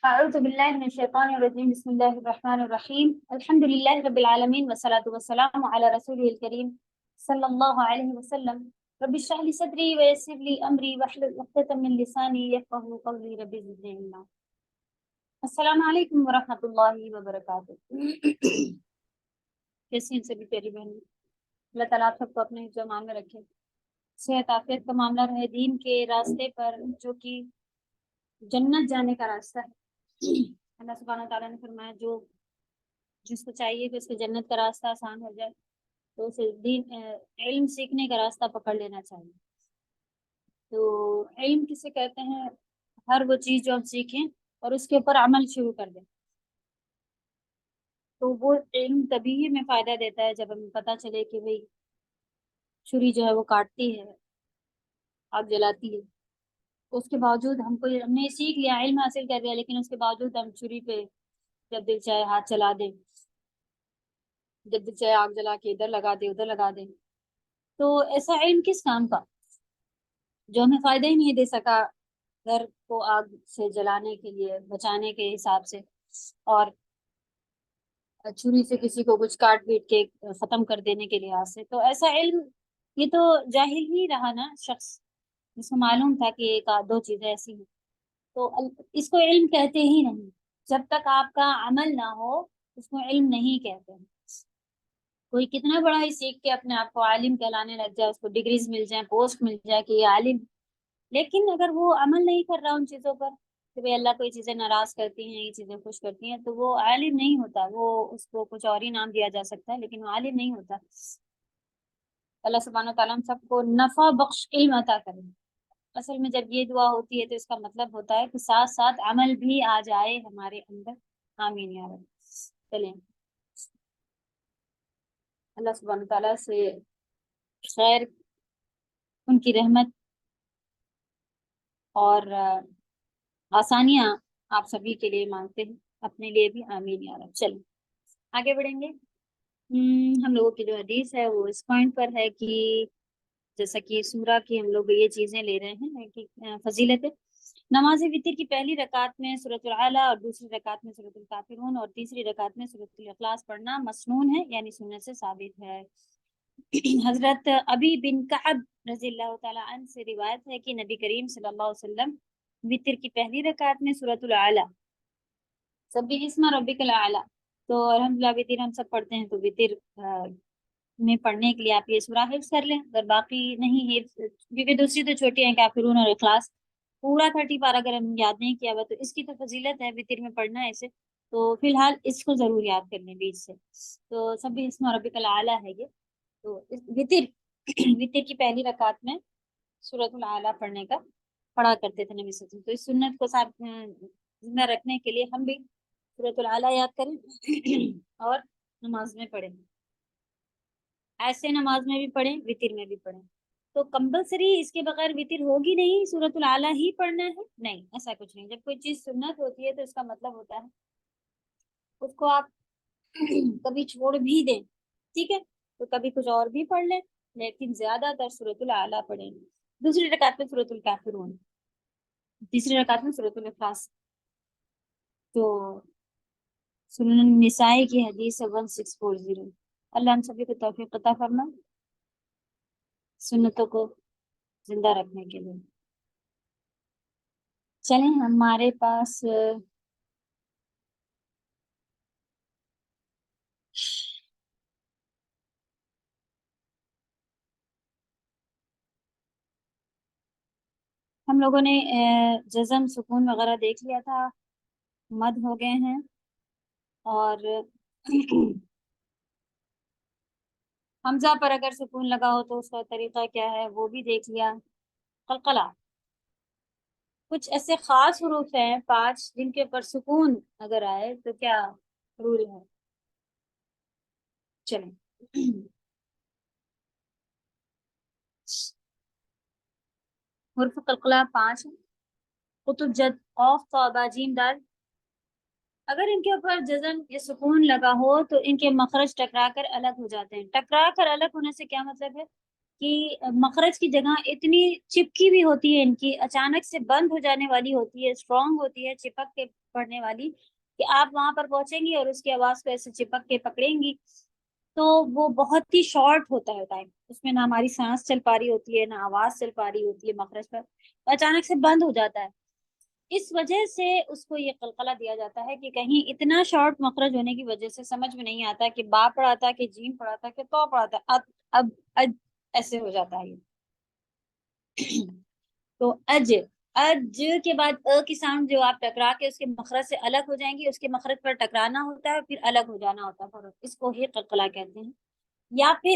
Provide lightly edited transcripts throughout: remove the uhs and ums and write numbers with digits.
أعوذ بالله من الشيطان الرجيم بسم الله الرحمن الرحيم الحمد لله رب العالمين والصلاة والسلام على رسوله الكريم صلى الله عليه وسلم رب اشرح لي صدري ويسر لي أمري واحلل عقدة من لساني يفقهوا قولي رب زدني علما. السلام علیکم ورحمۃ اللہ وبرکاتہ. کیسی ہیں سبھی پیاری بہنیں؟ اللہ تعالیٰ آپ سب کو اپنے حفظ و امان میں رکھے، صحت عافیت کا معاملہ رہے، دین کے راستے پر جو کہ جنت جانے کا راستہ ہے. اللہ سبحانہ تعالیٰ نے فرمایا جو جس کو چاہیے کہ اس کے جنت کا راستہ آسان ہو جائے تو اسے علم سیکھنے کا راستہ پکڑ لینا چاہیے. تو علم کسے کہتے ہیں؟ ہر وہ چیز جو ہم سیکھیں اور اس کے اوپر عمل شروع کر دیں، تو وہ علم تبھی ہمیں فائدہ دیتا ہے جب ہمیں پتہ چلے کہ بھئی چھری جو ہے وہ کاٹتی ہے، آگ جلاتی ہے. اس کے باوجود ہم نے سیکھ لیا، علم حاصل کر لیا، لیکن اس کے باوجود ہم چھری پہ جب دل چاہے ہاتھ چلا دیں، جب دل چاہے آگ جلا کے ادھر لگا دے ادھر لگا دیں. تو ایسا علم کس کام کا جو ہمیں فائدہ ہی نہیں دے سکا گھر کو آگ سے جلانے کے لیے، بچانے کے حساب سے، اور چھری سے کسی کو کچھ کاٹ پیٹ کے ختم کر دینے کے لحاظ سے. تو ایسا علم یہ تو جاہل ہی رہا نا شخص جس کو معلوم تھا کہ ایک دو چیزیں ایسی ہیں. تو اس کو علم کہتے ہی نہیں. جب تک آپ کا عمل نہ ہو اس کو علم نہیں کہتے ہیں. کوئی کتنا بڑا ہی سیکھ کے اپنے آپ کو عالم کہلانے لگ جائے، اس کو ڈگریز مل جائیں، پوسٹ مل جائے کہ یہ عالم، لیکن اگر وہ عمل نہیں کر رہا ان چیزوں پر کہ بھئی اللہ کو یہ چیزیں ناراض کرتی ہیں، یہ چیزیں خوش کرتی ہیں، تو وہ عالم نہیں ہوتا. وہ اس کو کچھ اور ہی نام دیا جا سکتا ہے لیکن وہ عالم نہیں ہوتا. اللہ سبحانہ و تعالیٰ ہم سب کو نفع بخش علم عطا کرے. اصل میں جب یہ دعا ہوتی ہے تو اس کا مطلب ہوتا ہے کہ ساتھ ساتھ عمل بھی آ جائے ہمارے اندر. آمین یا رب. چلیں اللہ سبحانہ تعالیٰ سے خیر، ان کی رحمت اور آسانیاں آپ سبھی کے لیے مانگتے ہیں، اپنے لیے بھی. آمین یا رب. چلیں آگے بڑھیں گے. ہم لوگوں کی جو حدیث ہے وہ اس پوائنٹ پر ہے کہ جیسا کہ سورہ کی ہم لوگ یہ چیزیں لے رہے ہیں کہ فضیلت نماز وتر کی پہلی رکعت میں سورۃ العلیٰ اور دوسری رکعت میں سورۃ الکافرون اور تیسری رکعت میں سورۃ الاخلاص پڑھنا مسنون ہے، یعنی سنت سے ثابت ہے. حضرت ابی بن کعب رضی اللہ تعالیٰ عنہ سے روایت ہے کہ نبی کریم صلی اللہ علیہ وسلم وتر کی پہلی رکعت میں سورۃ العلیٰ سبح اسم ربک الاعلیٰ، تو الحمدللہ وتر ہم سب پڑھتے ہیں، تو وتر میں پڑھنے کے لیے آپ یہ سورہ حفظ کر لیں. اگر باقی نہیں حفظ، کیونکہ دوسری تو چھوٹی ہیں کافرون اور اخلاص، پورا 30 پارہ اگر ہم یاد نہیں کیا ہوا تو اس کی تو فضیلت ہے وتر میں پڑھنا ہے اسے، تو فی الحال اس کو ضرور یاد کر لیں بیچ سے. تو سبح اسم ربک الاعلیٰ ہے یہ. تو وتر وتر کی پہلی رکعت میں سورۃ العلیٰ پڑھنے کا پڑھا کرتے تھے نبی صلی اللہ علیہ وسلم. تو اس سنت کو ساتھ زندہ رکھنے کے لیے ہم بھی سورۃ العلیٰ یاد کریں اور نماز میں پڑھیں. ایسے نماز میں بھی پڑھیں، وتر میں بھی پڑھیں. تو کمپلسری اس کے بغیر وتر ہوگی نہیں، سورۃ العلیٰ ہی پڑھنا ہے؟ نہیں، ایسا کچھ نہیں. جب کوئی چیز سنت ہوتی ہے تو اس کا مطلب ہوتا ہے اس کو آپ کبھی چھوڑ بھی دیں، ٹھیک ہے، تو کبھی کچھ اور بھی پڑھ لیں، لیکن زیادہ تر سورۃ العلیٰ پڑھیں. دوسری رکعت میں سورۃ الکافرون، تیسری رکعت میں سورۃ الاخلاص. تو سنن النسائی کی حدیث 1640. اللہ ہم سبھی کو توفیق عطا فرما سنتوں کو زندہ رکھنے کے لیے. چلیں ہمارے پاس ہم لوگوں نے جزم سکون وغیرہ دیکھ لیا تھا، مد ہو گئے ہیں، اور حمزہ پر اگر سکون لگا ہو تو اس کا طریقہ کیا ہے وہ بھی دیکھ لیا. قلقلہ، کچھ ایسے خاص حروف ہیں 5 جن کے اوپر سکون اگر آئے تو کیا رول ہے. چلیں حروف قلقلہ 5 ہیں. قطب جد، قاف، طا، با، جیم، دال. اگر ان کے اوپر جزم یا سکون لگا ہو تو ان کے مخرج ٹکرا کر الگ ہو جاتے ہیں. ٹکرا کر الگ ہونے سے کیا مطلب ہے کہ مخرج کی جگہ اتنی چپکی بھی ہوتی ہے ان کی، اچانک سے بند ہو جانے والی ہوتی ہے، اسٹرانگ ہوتی ہے چپک کے پڑھنے والی، کہ آپ وہاں پر پہنچیں گی اور اس کی آواز کو ایسے چپک کے پکڑیں گی تو وہ بہت ہی شارٹ ہوتا ہے ٹائم، اس میں نہ ہماری سانس چل پا رہی ہوتی ہے، نہ آواز چل پا رہی ہوتی ہے مخرج پر، اچانک سے بند ہو جاتا ہے. اس وجہ سے اس کو یہ قلقلہ دیا جاتا ہے کہ کہیں اتنا شارٹ مخرج ہونے کی وجہ سے سمجھ میں نہیں آتا کہ با پڑھا تھا کہ جیم پڑھا تھا کہ تو پڑھا تھا، اب اج ایسے ہو جاتا ہے یہ. تو اج، اج کے بعد کی ساؤنڈ جو آپ ٹکرا کے اس کے مخرج سے الگ ہو جائیں گی، اس کے مخرج پر ٹکرانا ہوتا ہے پھر الگ ہو جانا ہوتا ہے، اس کو ہی قلقلہ کہتے ہیں. یا پھر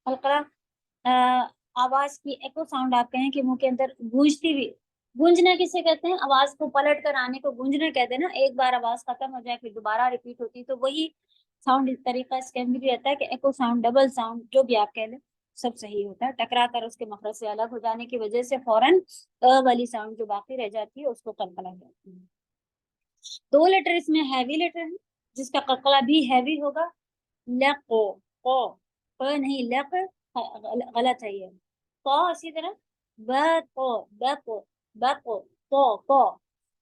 قلقلہ آواز کی ایکو ساؤنڈ آپ کہیں کہ منہ کے اندر گونجتی ہوئی، گونجنا کسے کہتے ہیں؟ آواز کو پلٹ کر آنے کو گونجنا کہتے ہیں نا، ایک بار آواز ختم ہو جائے پھر دوبارہ ریپیٹ ہوتی، تو وہی ساؤنڈ اس طریقہ اس کے اندر بھی رہتا ہے کہ ایکو ساؤنڈ، ڈبل ساؤنڈ، جو بھی آپ کہہ لیں سب صحیح ہوتا ہے. ٹکرا کر اس کے مخرج سے الگ ہو جانے کی وجہ سے فوراً والی ساؤنڈ جو باقی رہ جاتی ہے اس کو قلقلہ کہتے ہیں. دو لیٹر اس میں ہیوی لیٹر ہے جس کا قلقلہ بھی ہیوی ہوگا، لقو، قو نہیں، لق غلط ہے یہ، قو اسی طرح بقو، بقو، بقو، قو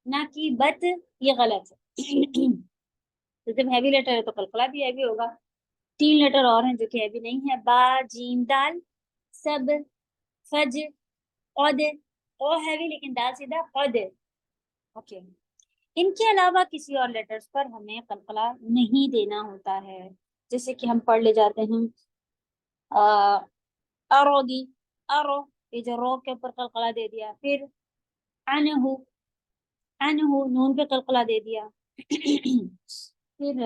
نہ کہ بت، یہ غلط ہے. تو جب ہیوی لیٹر ہے تو قلقلہ بھی ہیوی ہوگا. 3 لیٹر اور ہیں جو کہ ابھی نہیں ہے، با، جیم، دال، سب، فج، قد، او ہیوی لیکن دال سیدھا، قد. اوکے، ان کے علاوہ کسی اور لیٹرز پر ہمیں قلقلہ نہیں دینا ہوتا ہے. جیسے کہ ہم پڑھ لے جاتے ہیں ارو دی، ارو، یہ جو رو کے اوپر قلقلہ دے دیا، پھر انہو، انہو نون پہ قلقلہ دے دیا، پھر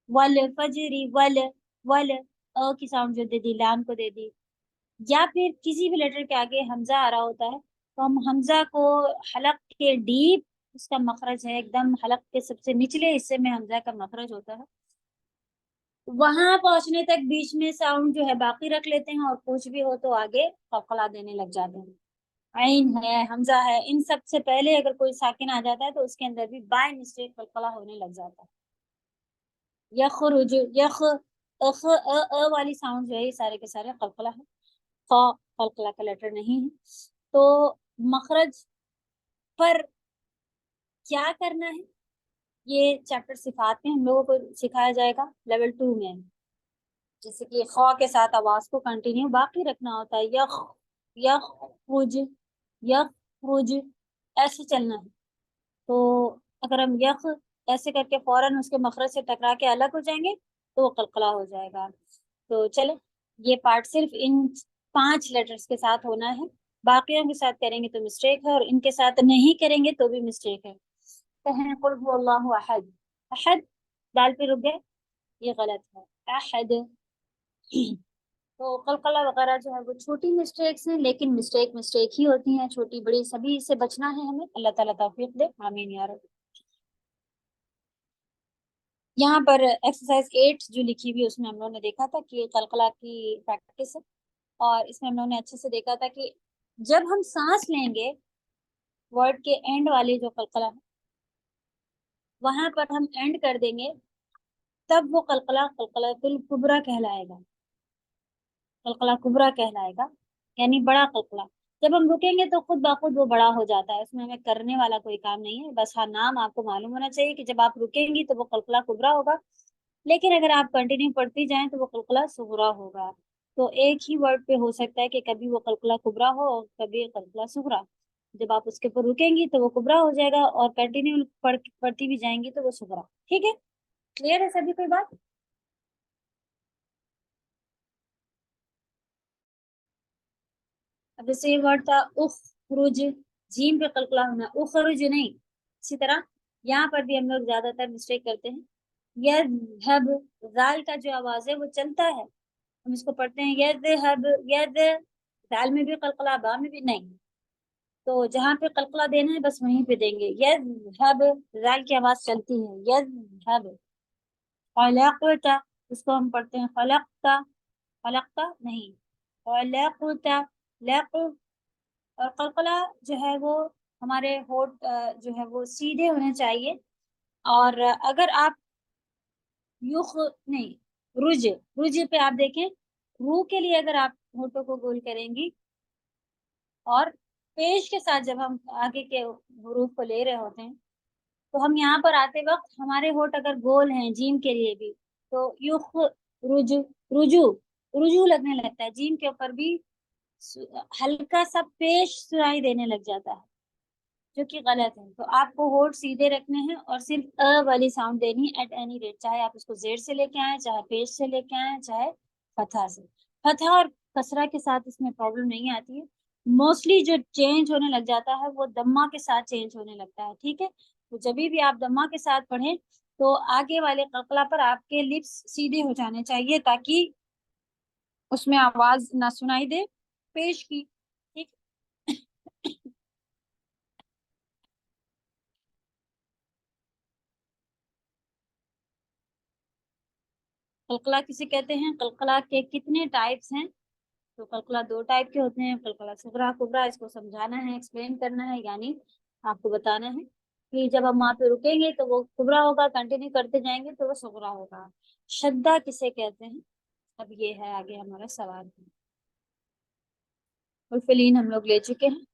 ول، فجری، ول، ول، او کی ساؤنڈ جو دے دی لام کو دے دی. یا پھر کسی بھی لیٹر کے آگے حمزہ آ رہا ہوتا ہے تو ہم حمزہ کو حلق کے ڈیپ، اس کا مخرج ہے ایک دم حلق کے سب سے نچلے حصے میں حمزہ کا مخرج ہوتا ہے، وہاں پہنچنے تک بیچ میں ساؤنڈ جو ہے باقی رکھ لیتے ہیں، اور کچھ بھی ہو تو آگے قلقلہ دینے لگ جاتے ہیں. عین ہے، حمزہ ہے، ان سب سے پہلے اگر کوئی ساکن آ جاتا ہے تو اس کے اندر بھی بائی مسٹیک قلقلہ ہونے لگ جاتا ہے. یخرج، یخ، اخ، والی ساؤنڈ جو ہے یہ سارے کے سارے قلقلہ ہے. خا قلقلہ کا لیٹر نہیں ہے. تو مخرج پر کیا کرنا ہے یہ چیپٹر صفات میں ہم لوگوں کو سکھایا جائے گا لیول 2 میں. جیسے کہ خا کے ساتھ آواز کو کنٹینیو باقی رکھنا ہوتا ہے، یخ، یخرج، یخرج، ایسے چلنا ہے. تو اگر ہم یخ ایسے کر کے فوراً اس کے مخرج سے ٹکرا کے الگ ہو جائیں گے تو وہ قلقلہ ہو جائے گا. تو چلے، یہ پارٹ صرف ان 5 لیٹرز کے ساتھ ہونا ہے، باقیوں کے ساتھ کریں گے تو مسٹیک ہے، اور ان کے ساتھ نہیں کریں گے تو بھی مسٹیک ہے. کہیں قل هو اللہ احد، احد دال پہ رک گئے، یہ غلط ہے، احد. تو قلقلہ وغیرہ جو ہے وہ چھوٹی مسٹیکس ہیں، لیکن مسٹیک ہی ہوتی ہیں، چھوٹی بڑی سبھی سے بچنا ہے ہمیں. اللہ تعالیٰ توفیق دے، آمین یا رب. یہاں پر ایکسرسائز 8 جو لکھی ہوئی اس میں ہم لوگوں نے دیکھا تھا کہ قلقلہ کی پریکٹس ہے، اور اس میں ہم لوگوں نے اچھے سے دیکھا تھا کہ جب ہم سانس لیں گے ورڈ کے اینڈ والے جو قلقلہ ہے وہاں پر ہم اینڈ کر دیں گے، تب وہ قلقلہ قلقلہ الکبریٰ کہلائے گا، قلقلہ کبریٰ کہلائے گا، یعنی بڑا قلقلہ. جب ہم رکیں گے تو خود بخود وہ بڑا ہو جاتا ہے، اس میں ہمیں کرنے والا کوئی کام نہیں ہے، بس ہاں نام آپ کو معلوم ہونا چاہیے کہ جب آپ رکیں گی تو وہ قلقلہ کبریٰ ہوگا، لیکن اگر آپ کنٹینیو پڑھتی جائیں تو وہ قلقلہ صغریٰ ہوگا. تو ایک ہی ورڈ پہ ہو سکتا ہے کہ کبھی وہ قلقلہ کبریٰ ہو اور کبھی قلقلہ صغریٰ. جب آپ اس کے اوپر رکیں گی تو وہ کبریٰ ہو جائے گا، اور کنٹینیو پڑھتی بھی جائیں گی تو وہ صغریٰ. ٹھیک ہے، کلیئر ہے سبھی کوئی بات؟ اب جیسے یہ ورڈ تھا اخرج، جیم پہ قلقلہ ہونا، اخرج نہیں. اسی طرح یہاں پر بھی ہم لوگ زیادہ تر مسٹیک کرتے ہیں. یذہب، ذال کا جو آواز ہے وہ چلتا ہے، ہم اس کو پڑھتے ہیں یذہب، ید، دال میں بھی قلقلہ، با میں بھی نہیں. تو جہاں پہ قلقلہ دینا ہے بس وہیں پہ دیں گے. یذہب، ذال کی آواز چلتی ہے، یذہب. خلقت، اس کو ہم پڑھتے ہیں خلقتا، خلقتا نہیں، خلقتا، لق. اور قلقلہ جو ہے وہ ہمارے ہونٹ جو ہے وہ سیدھے ہونے چاہیے، اور اگر آپ یخ نہیں، رج، رج پہ آپ دیکھیں रू के लिए अगर आप होठों को गोल करेंगी और पेश के साथ जब हम आगे के हरूफ को ले रहे होते हैं तो हम यहाँ पर आते वक्त हमारे होठ अगर गोल हैं जीम के लिए भी तो युख, रुजु, रुजु, रुजु लगने लगता है। जीम के ऊपर भी हल्का सा पेश सुनाई देने लग जाता है, जो कि गलत है। तो आपको होठ सीधे रखने हैं और सिर्फ अ वाली साउंड देनी एट एनी रेट, चाहे आप उसको जेड से लेके आए, चाहे पेश से लेके आए, चाहे फतहा से। फतहा और कसरा के साथ इसमें प्रॉब्लम नहीं आती है। मोस्टली जो चेंज होने लग जाता है वो दम्मा के साथ चेंज होने लगता है, ठीक है। तो जब भी आप दम्मा के साथ पढ़ें तो आगे वाले कलकला पर आपके लिप्स सीधे हो जाने चाहिए ताकि उसमें आवाज ना सुनाई दे पेश की, ठीक। कलकला किसे कहते हैं? कलकला के कितने टाइप्स हैं? तो कलकला दो टाइप के होते हैं, कलकला सुगरा कुबरा। इसको समझाना है, एक्सप्लेन करना है, यानी आपको बताना है कि जब हम वहां पे रुकेंगे तो वो कुबरा होगा, कंटिन्यू करते जाएंगे तो वो सुगरा होगा। शद्दा किसे कहते हैं? अब ये है आगे हमारा सवाल। फुलफिलीन हम लोग ले चुके हैं,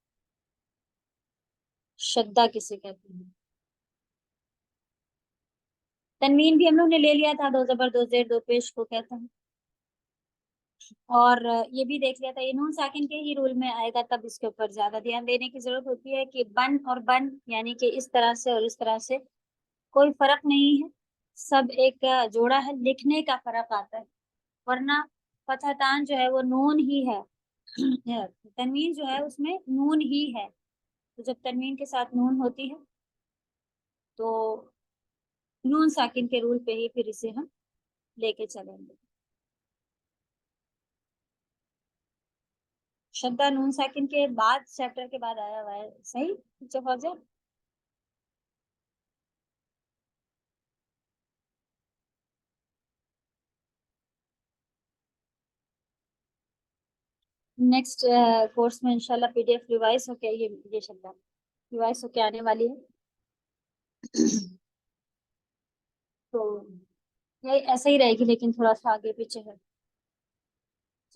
शद्दा किसे कहते हैं? तनवीन भी हम लोग ने ले लिया था, दो जबर दो जेर दो पेश को कहते हैं। और ये भी देख लिया था, ये नून साकिन के ही रूल में आएगा, तब इसके ऊपर ज्यादा ध्यान देने की जरूरत होती है कि बन और बन यानी कि इस तरह से और इस तरह से कोई फर्क नहीं है, सब एक जोड़ा है, लिखने का फर्क आता है। वरना फतहतान जो है वो नून ही है, तनवीन जो है उसमें नून ही है। तो जब तनवीन के साथ नून होती है तो नून साकिन के रूल पे ही फिर इसे हम लेके चलेंगे। शद्दा नून साकिन के बाद चैप्टर के बाद आया हुआ है, सही फौजा? नेक्स्ट कोर्स में इंशाल्लाह पीडीएफ रिवाइज होके ये शब्द रिवाइज होके आने वाली है। तो ये ऐसे ही रहेगी, लेकिन थोड़ा सा आगे पीछे है,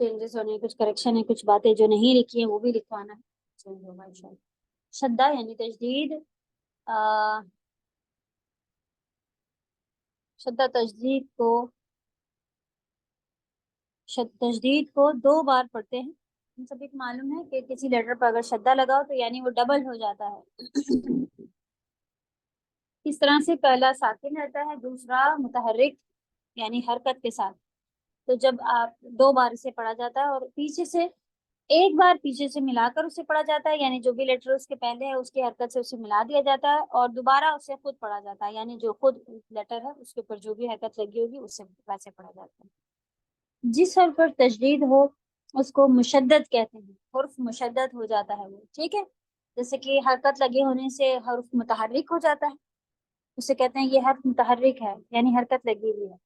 चेंजेस होने हैं, कुछ करेक्शन है, कुछ बातें जो नहीं लिखी है वो भी लिखवाना है, चेंज होगा इंशाल्लाह। शद्दा यानी तजदीद, आ, शद्दा तजदीद को तजदीद को दो बार पढ़ते हैं। हम सभी को मालूम है कि किसी लेटर पर अगर शद्दा लगाओ तो यानी वो डबल हो जाता है। इस तरह से पहला साकिन रहता है, दूसरा मुतहर्रिक यानी हरकत के साथ। तो जब आप दो बार इसे पढ़ा जाता है और पीछे से एक बार पीछे से मिलाकर उसे पढ़ा जाता है, यानी जो भी लेटर उसके पहले है उसकी हरकत से उसे मिला दिया जाता है, और दोबारा उसे खुद पढ़ा जाता है, यानी जो खुद लेटर है उसके ऊपर जो भी हरकत लगी होगी उससे वैसे पढ़ा जाता है। जिस हर्फ पर तशदीद हो उसको मुशद्दद कहते हैं, हर्फ मुशद्दद हो जाता है वो, ठीक है। जैसे कि हरकत लगे होने से हर्फ मुतहर्रिक हो जाता है, उसे कहते हैं ये हर्फ मुतहर्रिक है, यानी हरकत लगी हुई है।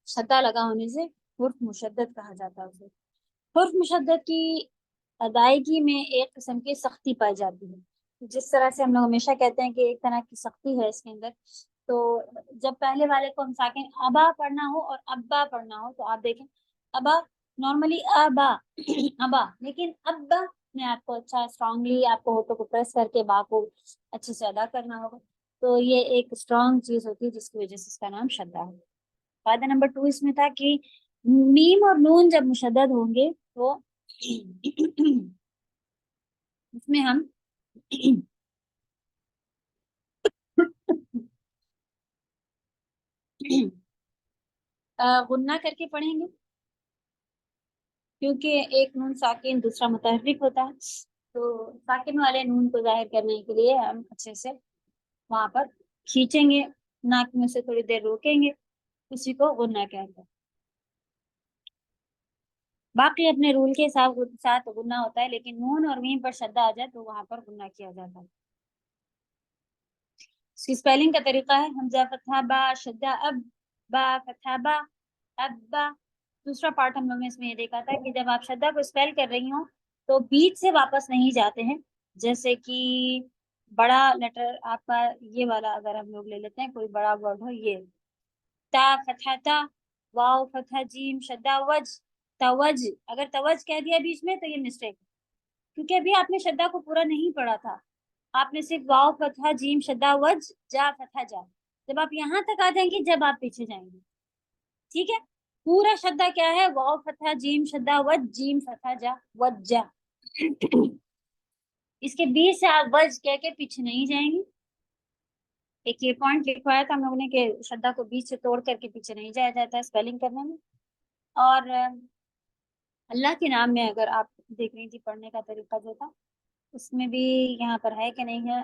शद्दा लगा होने से हर्फ मुशद्दद कहा जाता है उसे। हर्फ मुशद्दद की अदायगी में एक किस्म की सख्ती पाई जाती है। जिस तरह से हम लोग हमेशा कहते हैं कि एक तरह की सख्ती है इसके अंदर, तो जब पहले वाले को हम साकिन अबा पढ़ना हो और अब्बा पढ़ना हो तो आप देखें अबा, नॉर्मली अबा अबा, लेकिन अब्बा में आपको अच्छा स्ट्रांगली आपको होठों को प्रेस करके बा को अच्छे से अदा करना होगा। तो ये एक स्ट्रांग चीज होती है जिसकी वजह से इसका नाम शद्दा है। फायदा नंबर 2 इसमें था कि मीम और नून जब मुशद्दद होंगे तो इसमें हम गुन्ना करके पढ़ेंगे, क्योंकि एक नून साकिन दूसरा मुतहर्रिक होता है। तो साकिन वाले नून को जाहिर करने के लिए हम अच्छे से वहां पर खींचेंगे, नाक में से थोड़ी देर रोकेंगे, उसी को गुन्ना कहते हैं। बाकी अपने रूल के साथ गुन्ना होता है, लेकिन नून और मीम पर शद्दा आ जाए तो वहां पर गुन्ना किया जाता है। इसकी स्पेलिंग का तरीका है हमजा फतहा बा शद्दा अब, बा फतहा बा अब बा। दूसरा पार्ट हम लोग ने इसमें ये देखा था कि जब आप शद्दा को स्पेल कर रही हो तो बीच से वापस नहीं जाते हैं। जैसे कि बड़ा लेटर आपका ये वाला अगर हम लोग ले लेते हैं, कोई बड़ा वर्ड हो ये ता फतहा ता, वाव फतहा जीम शद्दा वज, तवज। अगर तवज कह दिया बीच में तो ये मिस्टेक है, क्योंकि अभी आपने शद्दा को पूरा नहीं पढ़ा था। आपने सिर्फ वाव फतहा जीम शद्दा वज जा फतहा जा, जब आप यहाँ तक आ जाएंगे जब आप पीछे जाएंगे। ठीक है, पूरा शद्दा क्या है, वाव फतहा जीम शद्दा वज जीम फतहा जा वज जा। इसके बीच से आप वज कह के पीछे नहीं जाएंगे। एक ये पॉइंट लिखवाया था हम लोगों ने कि श्रद्धा को बीच से तोड़ करके पीछे नहीं जाया जाता है स्पेलिंग करने में। और अल्लाह के नाम में अगर आप देख रही थी पढ़ने का तरीका जो था, उसमें भी यहाँ पर है कि नहीं है,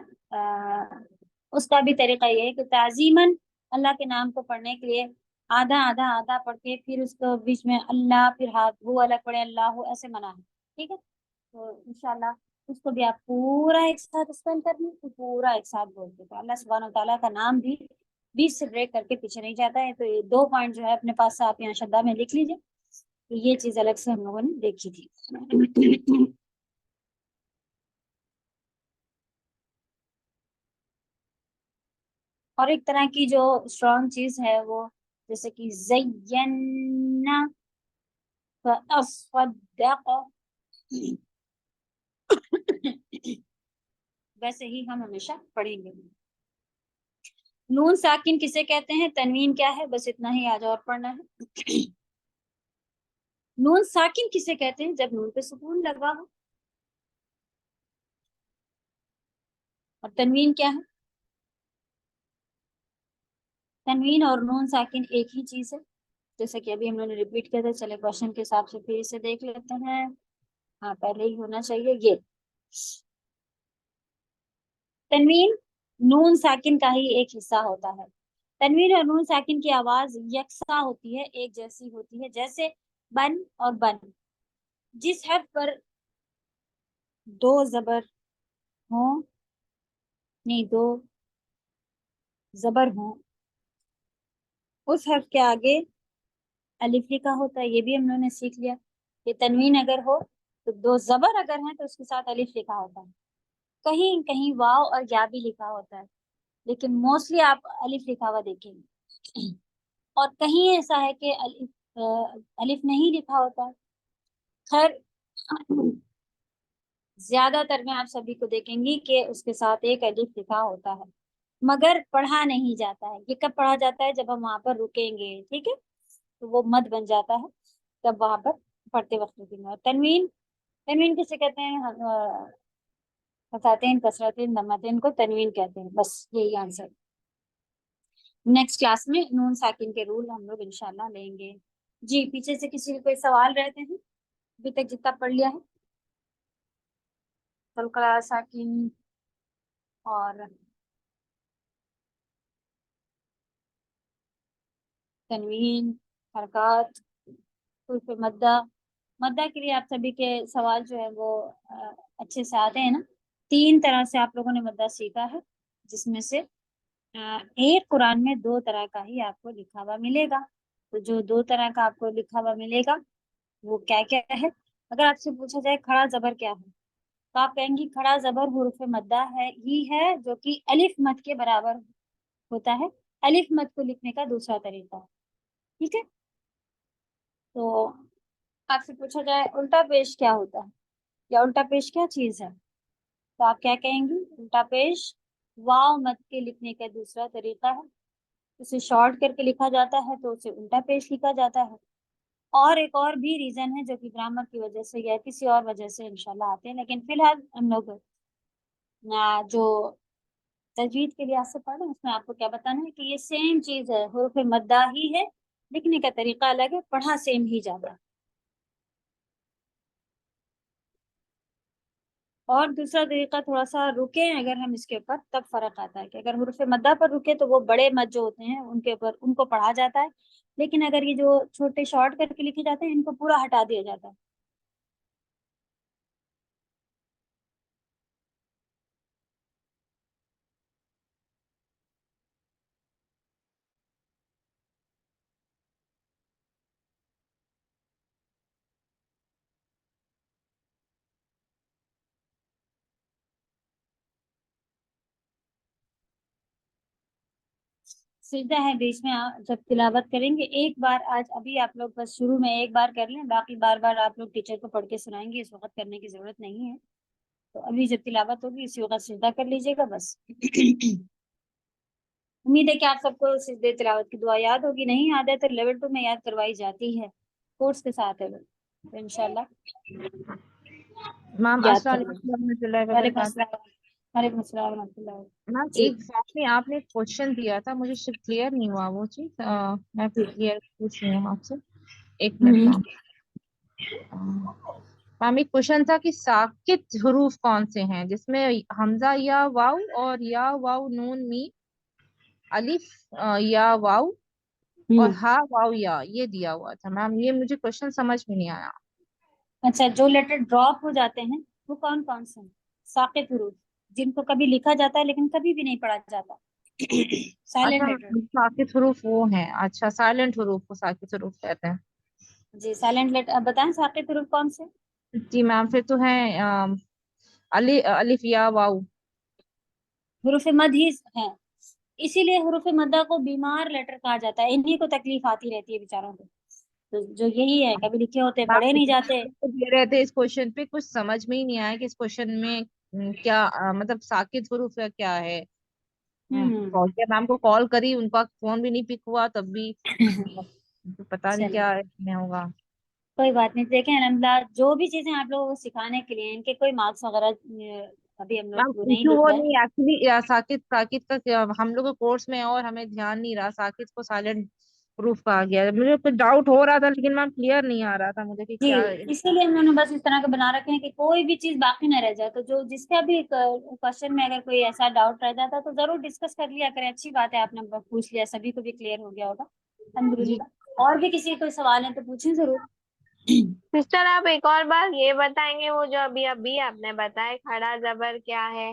उसका भी तरीका ये है कि ताजीमन अल्लाह के नाम को पढ़ने के लिए आधा आधा आधा पढ़ के फिर उसको बीच में अल्लाह फिर हाथ वो अलग पढ़े अल्लाह ऐसे मना है। ठीक है, तो इंशाल्लाह उसको भी आप पूरा एक साथ स्पेल कर लें तो पूरा एक साथ बोल दे, तो अल्लाह सुब्हान तआला का नाम भी बीच से ब्रेक करके पीछे नहीं जाता है। तो ये दो पॉइंट जो है अपने पास से आप यहाँ श्रद्धा में लिख लीजिए, तो ये चीज अलग से हम लोगों ने देखी थी। और एक तरह की जो स्ट्रॉन्ग चीज है वो, जैसे कि ज़य्यना फअस्सदक़, वैसे ही हम हमेशा पढ़ेंगे। नून साकिन किसे कहते हैं, तनवीन क्या है, बस इतना ही आज और पढ़ना है। नून साकिन किसे कहते हैं, जब नून पे सुकून लगा हो। और तनवीन क्या है, तनवीन और नून साकिन एक ही चीज है, जैसे कि अभी हम लोगों ने रिपीट किया था। चले क्वेश्चन के हिसाब से फिर इसे देख लेते हैं। हाँ पहले ही होना चाहिए ये। तनवीन नून साकिन का ही एक हिस्सा होता है। तनवीन और नून साकिन की आवाज यकसा होती है, एक जैसी होती है, जैसे बन और बन। जिस हर्फ पर दो जबर हो, नहीं दो जबर हो, उस हर्फ के आगे अलिफ लिखा होता है। ये भी हम लोगों ने सीख लिया कि तनवीन अगर हो तो दो जबर अगर है तो उसके साथ अलिफ लिखा होता है। कहीं कहीं वाव और या भी लिखा होता है, लेकिन मोस्टली आप अलिफ लिखा हुआ देखेंगे। और कहीं ऐसा है कि अलिफ नहीं लिखा होता है। खैर, ज्यादातर में आप सभी को देखेंगे कि उसके साथ एक अलिफ लिखा होता है, मगर पढ़ा नहीं जाता है। ये कब पढ़ा जाता है, जब हम वहां पर रुकेंगे। ठीक है, तो वो मद बन जाता है, तब वहां पर पढ़ते वक्त रुकेंगे। और तनवीन, तनवीन किसे कहते हैं, फतातेन कसरतेन दम्मतेन को तनवीन कहते हैं। बस यही आंसर। नेक्स्ट क्लास में नून साकिन के रूल हम लोग इंशाल्लाह लेंगे। जी, पीछे से किसी के कोई सवाल रहते हैं अभी तक जितना पढ़ लिया है। कलकला साकिन और तनवीन, हरकत, उर्फ मद्दा। मद्दा के लिए आप सभी के सवाल जो है वो अच्छे से आते हैं ना। तीन तरह से आप लोगों ने मद्दा सीखा है, जिसमें से एक कुरान में दो तरह का ही आपको लिखा हुआ मिलेगा। तो जो दो तरह का आपको लिखा हुआ मिलेगा वो क्या क्या है। अगर आपसे पूछा जाए खड़ा जबर क्या है, तो आप कहेंगी खड़ा जबर हुर्फ मद्दा है ही है, जो कि अलिफ मद के बराबर होता है। अलिफ मद को लिखने का दूसरा तरीका। ठीक है, तो आपसे पूछा जाए उल्टा पेश क्या होता है, या उल्टा पेश क्या चीज है, तो आप क्या कहेंगी, उल्टा पेश वाव मद के लिखने का दूसरा तरीका है। उसे शॉर्ट करके लिखा जाता है तो उसे उल्टा पेश लिखा जाता है। और एक और भी रीजन है जो कि ग्रामर की वजह से या किसी और वजह से इंशाल्लाह आते हैं, लेकिन फिलहाल हम लोग जो तजवीद के लिहाज से पढ़ रहे हैं उसमें आपको क्या बताना है कि ये सेम चीज है, हुरूफ मद्दा ही है, लिखने का तरीका अलग है, पढ़ा सेम ही जाता है। और दूसरा तरीका थोड़ा सा रुके अगर हम इसके ऊपर, तब फर्क आता है कि अगर हुरूफ मद्दा पर रुके तो वो बड़े मद जो होते हैं उनके ऊपर उनको पढ़ा जाता है, लेकिन अगर ये जो छोटे शॉर्ट करके लिखे जाते हैं इनको पूरा हटा दिया जाता है। سجدہ ہے بیچ میں جب تلاوت کریں گے ایک بار، آج ابھی آپ لوگ بس شروع میں ایک بار کر لیں، باقی بار بار آپ لوگ ٹیچر کو پڑھ کے سنائیں گے، اس وقت کرنے کی ضرورت نہیں ہے. تو ابھی جب تلاوت ہوگی اسی وقت سجدہ کر لیجیے گا بس. امید ہے کہ آپ سب کو سجدے تلاوت کی دعا یاد ہوگی، نہیں یاد ہے تو لیول 2 میں یاد کروائی جاتی ہے، کورس کے ساتھ ہے تو انشاءاللہ میم یاد السلام کر لیں. علیکم ورحمۃ اللہ وعلیکم وبرکاتہ. السلام. وعلیکم السلام ورحمۃ اللہ. میم جی ایک ساتھ میں آپ نے کوشچن دیا تھا، مجھے کلیئر نہیں ہوا وہ چیز، میں کلیئر پوچھ رہی ہوں آپ سے. ایک منٹ ہوں. میم. میم ایک کوشچن تھا کہ ساکت حروف کون سے ہیں جس میں حمزہ یا واو اور یا واو نون می الف یا واو اور ہا واو یا یہ دیا ہوا تھا. میم یہ مجھے کوشچن سمجھ میں نہیں آیا. اچھا، جو لیٹر ڈراپ ہو جاتے ہیں وہ کون کون سے ہیں؟ ساقط حروف جن کو کبھی لکھا جاتا ہے لیکن کبھی بھی نہیں پڑھا جاتا. سائلنٹ اچھا لیٹر. ساکت حروف وہ ہیں، اچھا سائلنٹ حروف کو ساکت حروف کہتے ہیں. جی سائلنٹ لیٹر. اب بتائیں ساقط حروف کون سے؟ جی میم پھر تو ہے الف یا واو. حروف مد ہی ہیں، اسی لیے حروف مدہ کو بیمار لیٹر کہا جاتا ہے، انہی کو تکلیف آتی رہتی ہے بیچاروں کو. تو جو یہی ہے کبھی لکھے ہوتے پڑھے نہیں جاتے. دے رہے تھے اس کوشچن پہ، کچھ سمجھ میں ہی نہیں آیا کہ اس کوشچن میں کیا مطلب ساکت حروف کا کیا ہے. میم کو کال کری، ان کا فون بھی نہیں پک ہوا تب بھی، پتا نہیں چلیے کیا میں ہوگا. کوئی بات نہیں. دیکھیں الحمدللہ جو بھی چیزیں آپ لوگوں کو سکھانے کے لیے ان کے کوئی مارکس وغیرہ ابھی ہم میم لوگ نہیں ایشو لکھ وہ رہے ہیں. نہیں ایکچولی ساکت کا ہم لوگ کورس میں اور ہمیں دھیان نہیں رہا، ساکت کو سائلنٹ پروف کہا گیا ہے. مجھے کچھ ڈاؤٹ ہو رہا تھا لیکن میم کلیئر نہیں آ رہا تھا مجھے کہ جی کیا. اسی لیے انہوں نے بس اس طرح کے بنا رکھے ہیں کہ کوئی بھی چیز باقی نہ رہ جائے. تو جو جس کا بھی کوشچن میں اگر کوئی ایسا ڈاؤٹ رہ جاتا تو ضرور ڈسکس کر لیا کریں. اچھی بات ہے آپ نے پوچھ لیا، سبھی کو بھی کلیئر ہو گیا ہوگا جی الحمدللہ. اور بھی کسی کوئی سوال ہے تو پوچھیں ضرور. سسٹر آپ ایک اور بار یہ بتائیں گے وہ جو ابھی آپ نے بتایا کھڑا زبر کیا ہے،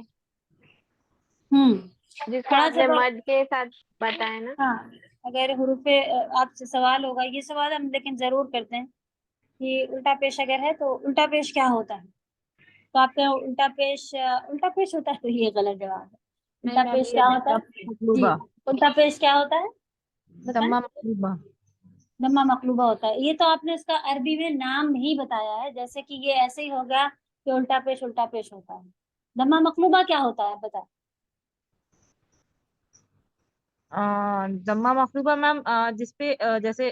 جس کو کھڑا آپ نے زبر. مد کے ساتھ بتایا نا. ہاں اگر حروف آپ سے سوال ہوگا، یہ سوال ہم لیکن ضرور کرتے ہیں کہ الٹا پیش اگر ہے تو الٹا پیش کیا ہوتا ہے. تو آپ کا الٹا پیش ہوتا ہے تو یہ غلط جواب ہے. نہیں الٹا میم پیش یہ کیا ہوتا ہے؟ جی مطلوبہ الٹا پیش کیا ہوتا ہے بتائیں. دمہ مطلوبہ. دمہ مقلوبہ ہوتا ہے. یہ تو آپ نے اس کا عربی میں نام ہی بتایا ہے، جیسے کہ یہ ایسے ہی ہو گیا کہ الٹا پیش ہوتا ہے. دمہ مقلوبہ کیا ہوتا ہے بتائیں. دمہ مخلوبہ میم جس پہ جیسے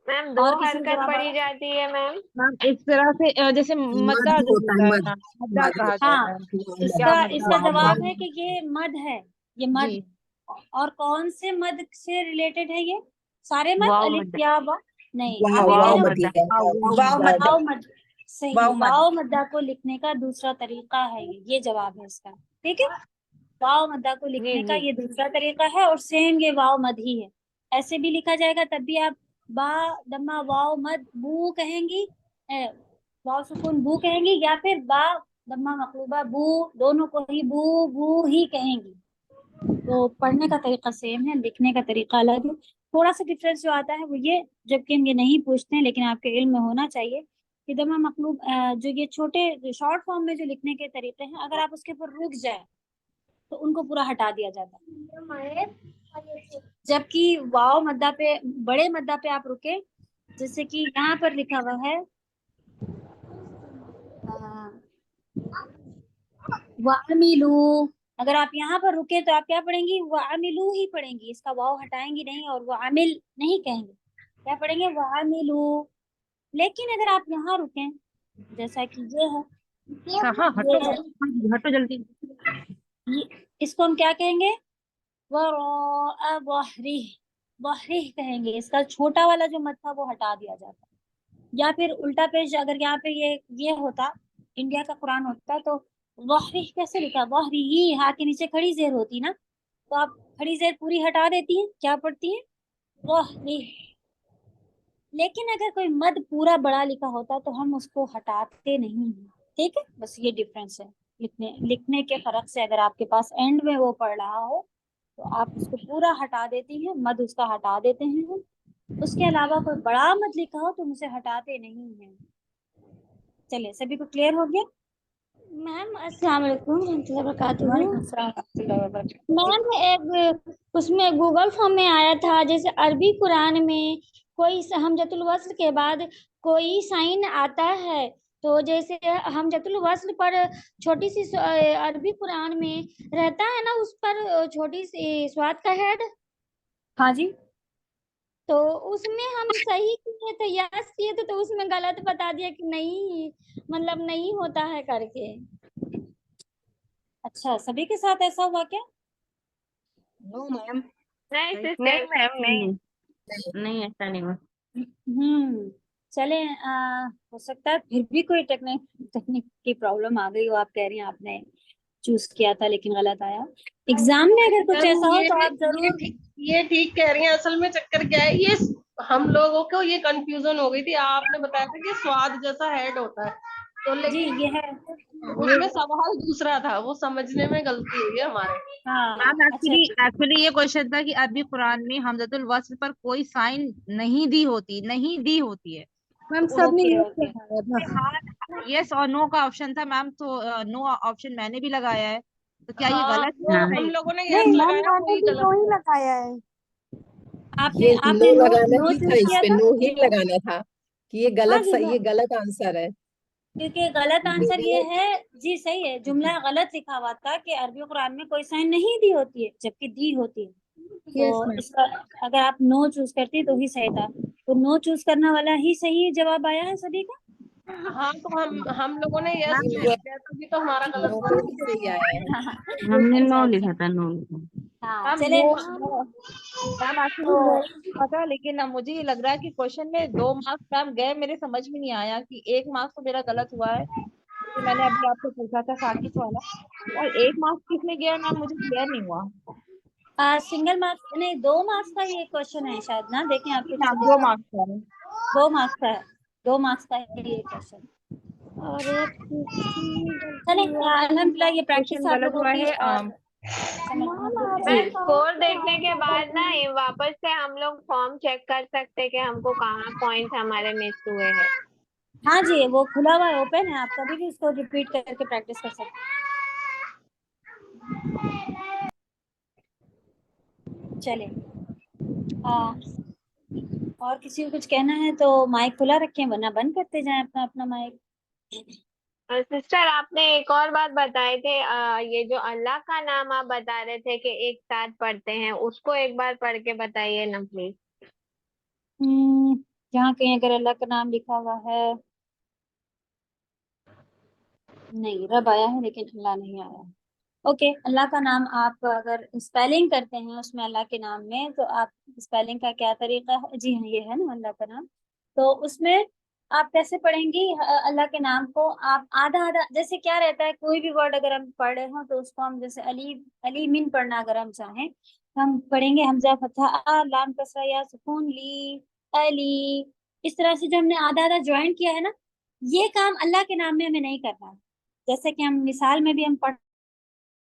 میم دو اور کسی کو حرکت جواب پڑھی آیا؟ جاتی ہے میم. میم اس طرح سے جیسے مد مدہ جو ہوتا ہوتا ہے، ہے مد میم، مدہ مد کہا ہوتا ہاں جاتا ہے. اس کیا کا مدہ جواب ہے کہ یہ مد ہے، یہ مد. جی اور کون سے مد سے ریلیٹڈ ہے یہ؟ سارے مد واو الف مدہ. یا با نہیں آپ یہ واو کہہ رہے مد ہیں ہے، واو مد، واو مد. صحیح، واو مد. واو مدہ کو لکھنے کا دوسرا طریقہ ہے یہ جواب ہے اس کا. ٹھیک ہے، واو مدہ کو جی لکھنے کا جی یہ دوسرا طریقہ ہے اور سیم یہ واو مد ہی ہے. ایسے بھی لکھا جائے گا تب بھی آپ با دمہ واو مد بو کہیں گی، واو سکون بو کہیں گی، یا پھر با دمہ مقلوبہ بو، دونوں کو ہی بو بو ہی کہیں گی. تو پڑھنے کا طریقہ سیم ہے، لکھنے کا طریقہ الگ ہے. تھوڑا سا ڈفرینس جو آتا ہے وہ یہ، جبکہ ہم یہ نہیں پوچھتے ہیں لیکن آپ کے علم میں ہونا چاہیے کہ دمہ مقلوب جو یہ چھوٹے شارٹ فارم میں جو لکھنے کے طریقے ہیں اگر آپ اس کے اوپر رک جائیں تو ان کو پورا ہٹا دیا جاتا ہے. جبکہ واو مدہ پہ، بڑے مدہ پہ آپ رکے، جیسے کہ یہاں پر لکھا ہوا ہے وَعَمِلُوا، اگر آپ یہاں پر رکے تو آپ کیا پڑھیں گی؟ وَعَمِلُوا ہی پڑھیں گی، اس کا واو ہٹائیں گی نہیں اور وَعَمِل نہیں کہیں گے. کیا پڑھیں گے؟ وَعَمِلُوا. لیکن اگر آپ یہاں رکیں جیسا کہ یہ ہے، ہاں ہٹو یہ ہے، ہٹو جلدی. اس کو ہم کیا کہیں گے؟ وَرَاءَ ظَهْرِهِ، ظَهْرِهِ کہیں گے. اس کا چھوٹا والا جو مد تھا وہ ہٹا دیا جاتا ہے. یا پھر الٹا پیش اگر یہاں پہ یہ ہوتا، انڈیا کا قرآن ہوتا تو ظَهْرِهِ کیسے لکھا؟ ظَهْرِهِ، ہا کے نیچے کھڑی زیر ہوتی نا، تو آپ کھڑی زیر پوری ہٹا دیتی ہیں، کیا پڑھتی ہیں؟ ظَهْرِهِ. لیکن اگر کوئی مد پورا بڑا لکھا ہوتا تو ہم اس کو ہٹاتے نہیں ہیں. ٹھیک ہے، بس یہ ڈفرینس ہے لکھنے کے فرق سے. اگر آپ کے پاس اینڈ میں وہ پڑھ رہا ہو تو آپ اس کو پورا ہٹا دیتی ہیں، مد اس کا ہٹا دیتے ہیں. اس کے علاوہ کوئی بڑا مد لکھا ہو تو ہم اسے ہٹاتے نہیں ہیں. چلے سبھی کو کلیئر ہو گیا؟ मैम अस्सलाम वालेकुम warahmatullahi wabarakatuh। वालेकुम अस्सलाम रहमतुल्लाहि व बरकातहू। मैम एक उसमें गूगल फॉर्म में आया था, जैसे अरबी कुरान में कोई हमजतुल वस्ल के बाद कोई साइन आता है, तो जैसे हमजतुल वस्ल पर छोटी सी अरबी कुरान में रहता है ना, उस पर छोटी सी स्वाद का हेड, हाँ जी, तो उसमें हम सही किए थे, यस किए थे, तो उसमें गलत बता दिया कि नहीं, मतलब नहीं होता है करके। अच्छा सभी के साथ ऐसा हुआ क्या? नो मैम, नहीं नहीं सिस्टर, मैम, नहीं नहीं, ऐसा नहीं हुआ। चले हो सकता है फिर भी कोई टेक्निक की प्रॉब्लम आ गई हो। आप कह रही हैं आपने चूज किया था लेकिन गलत आया। एग्जाम में अगर कुछ ऐसा हो तो आप जरूर ये ठीक कह रही हैं। असल में चक्कर क्या है, ये हम लोगों को ये कंफ्यूजन हो गई थी। आपने बताया था कि स्वाद जैसा हेड होता है, तो जी लेकिन ये है उसमें सवाल दूसरा था, वो समझने में गलती हुई है हमारे। हाँ मैम अच्छा एक्चुअली ये क्वेश्चन था कि अरबी कुरान में हमजतुल वस्ल पर कोई साइन नहीं दी होती है। मैम तो सबने ओके ये ओके लगाया था। हाँ, यस और नो का ऑप्शन था मैम, तो नो ऑप्शन मैंने भी लगाया है, तो क्या ये हाँ, गलत वो है? हम नहीं। लोगों ने नहीं यस मैम, लगाया, मैंने वही भी गलत तो ही है। लगाया है। ये आपने नो नो लगाना नो ही चूज था, इस किया पे था नो ही लगाना था कि हाँ जी ये मैम। गलत आंसर है। क्योंकि गलत आंसर ये गलत। है। जी सही है, जुमला गलत लिखा हुआ था कि अरबी कुरान में कोई साइन नहीं दी होती है जबकि दी होती है। यस तो मैम। इसका अगर आप नो चूज करती तो ही सही था। तो नो चूज करने वाला ही सही जवाब आया है सभी का। हाँ, तो हम लोगों ने यस मैम चूज किया, तभी तो हमारा गलत नो पे हुआ। भी सही आया है। हमने अच्छा नो अच्छा लिखा था, नो लिखा। हाँ मैम चले मैम एक्चुअली तो नहीं पता, लेकिन अब मुझे ये लग रहा है कि क्वेश्चन में 2 मार्क्स मैम गए, मेरे समझ में नहीं आया कि 1 मार्क्स तो मेरा गलत हुआ है, क्योंकि मैंने अभी आपसे पूछा था साकिब वाला, और 1 मार्क्स किस में गया मैम, मुझे क्लियर नहीं हुआ। सिंगल मार्क्स नहीं, 2 मार्क्स का ये क्वेश्चन है शायद ना, देखें आप फिर से मैम दो देखें। मार्क्स का है। 2 मार्क्स का है, 2 मार्क्स का है ये क्वेश्चन। और एक चले अल्हम्दुलिल्लाह ये प्रैक्टिस क्वेश्चन आप गलत लोगों हुआ की है। और समझ जी बस स्कोर देखने के बाद ना ये वापस से हम लोग फॉर्म चेक कर सकते हैं कि हमको कहाँ पॉइंट्स हमारे मिस हुए हैं। हाँ जी वो खुला हुआ है, ओपन है, आप कभी भी इसको रिपीट करके प्रैक्टिस कर सकते हैं। चले और किसी को कुछ कहना है तो माइक खुला रखें, वरना बंद करते जाएं अपना अपना माइक। और सिस्टर आपने एक और बात बताए थे, ये जो अल्लाह का नाम आप बता रहे थे कि एक साथ पढ़ते हैं, उसको एक बार पढ़ के बताइए ना प्लीज। यहाँ कहीं अगर अल्लाह का नाम लिखा हुआ है, नहीं रब आया है लेकिन अल्लाह नहीं आया। ओके अल्लाह का नाम आप अगर स्पेलिंग करते हैं उसमें अल्लाह के नाम में, तो आप स्पेलिंग का क्या तरीका है? जी हाँ ये है ना अल्लाह का नाम। तो उसमें आप कैसे पढ़ेंगी अल्लाह के नाम को? आप आधा आधा, जैसे क्या रहता है, कोई भी वर्ड अगर हम पढ़ रहे हो तो उसको हम जैसे अली अली मिन पढ़ना अगर हम चाहें तो हम पढ़ेंगे हमजा फतहा आ लाम कसरा या सुकून ली अली। इस तरह से जो हमने आधा आधा ज्वाइन किया है ना, ये काम अल्लाह के नाम में हमें नहीं करना है। जैसे कि हम मिसाल में भी हम पढ़